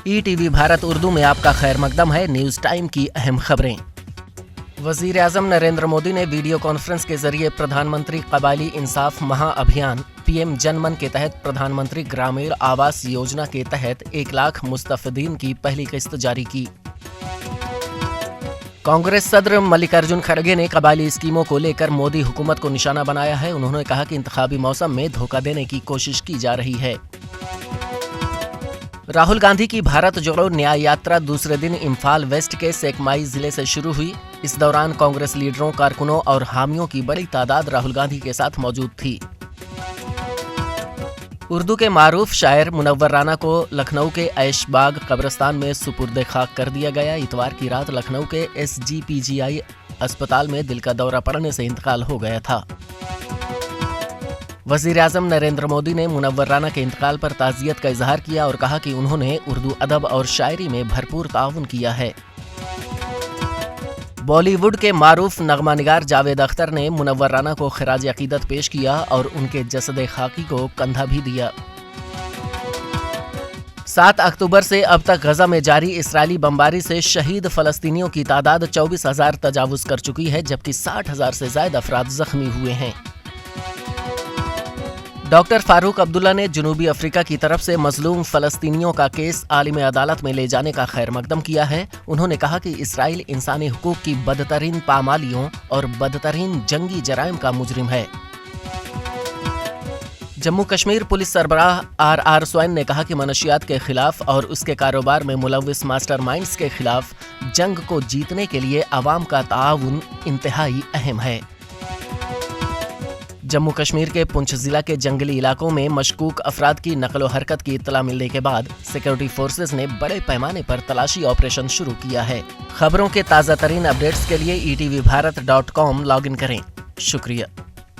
ETV Bharat Urdu में आपका खैर मकदम है। न्यूज टाइम की अहम खबरें। वजीर आजम नरेंद्र मोदी ने वीडियो कॉन्फ्रेंस के जरिए प्रधानमंत्री कबायली इंसाफ महाअभियान PM जनमन के तहत प्रधानमंत्री ग्रामीण आवास योजना के तहत 1 लाख मुस्तफिदीन की पहली किस्त जारी की। कांग्रेस सदर मल्लिकार्जुन खड़गे ने कबायली स्कीमों को लेकर मोदी हुकूमत को निशाना बनाया है। उन्होंने कहा कि इंतखाबी मौसम में धोखा देने की कोशिश की जा रही है। राहुल गांधी की भारत जोड़ो न्याय यात्रा दूसरे दिन इम्फाल वेस्ट के सेकमाई जिले से शुरू हुई। इस दौरान कांग्रेस लीडरों, कारकुनों और हामियों की बड़ी तादाद राहुल गांधी के साथ मौजूद थी। उर्दू के मारूफ शायर मुनव्वर राना को लखनऊ के ऐशबाग कब्रिस्तान में सुपुर्द खाक कर दिया गया। इतवार की रात लखनऊ के SGPGI अस्पताल में दिल का दौरा पड़ने से इंतकाल हो गया था। वजीर आजम नरेंद्र मोदी ने मुनव्वर राना के इंतकाल पर ताज़ियत का इजहार किया और कहा कि उन्होंने उर्दू अदब और शायरी में भरपूर ताउन किया है। बॉलीवुड के मारूफ नगमा निगार जावेद अख्तर ने मुनव्वर राना को खिराज अकीदत पेश किया और उनके जसद खाकी को कंधा भी दिया। 7 अक्टूबर से अब तक गजा में जारी इस्राएली बमबारी से शहीद फलस्तीनियों की तादाद 24,000 तजावुज कर चुकी है, जबकि 60,000 से ज्यादा अफराद जख्मी हुए हैं। डॉक्टर फारूक अब्दुल्ला ने जनूबी अफ्रीका की तरफ से मजलूम फलस्तीनियों का केस आलिम अदालत में ले जाने का खैर मकदम किया है। उन्होंने कहा कि इसराइल इंसानी हुकूक की बदतरीन पामालियों और बदतरीन जंगी जराइम का मुजरिम है। जम्मू कश्मीर पुलिस सरबराह RR स्वैन ने कहा कि मनशियात के खिलाफ और उसके कारोबार में मुलव्विस मास्टरमाइंड्स के खिलाफ जंग को जीतने के लिए अवाम का ताउन इंतहाई अहम है। जम्मू कश्मीर के पुंछ जिला के जंगली इलाकों में मशकूक अफराद की नकलो हरकत की इत्तला मिलने के बाद सिक्योरिटी फोर्सेस ने बड़े पैमाने पर तलाशी ऑपरेशन शुरू किया है। खबरों के ताज़ा तरीन अपडेट्स के लिए ETVBharat.com लॉगिन करें। शुक्रिया।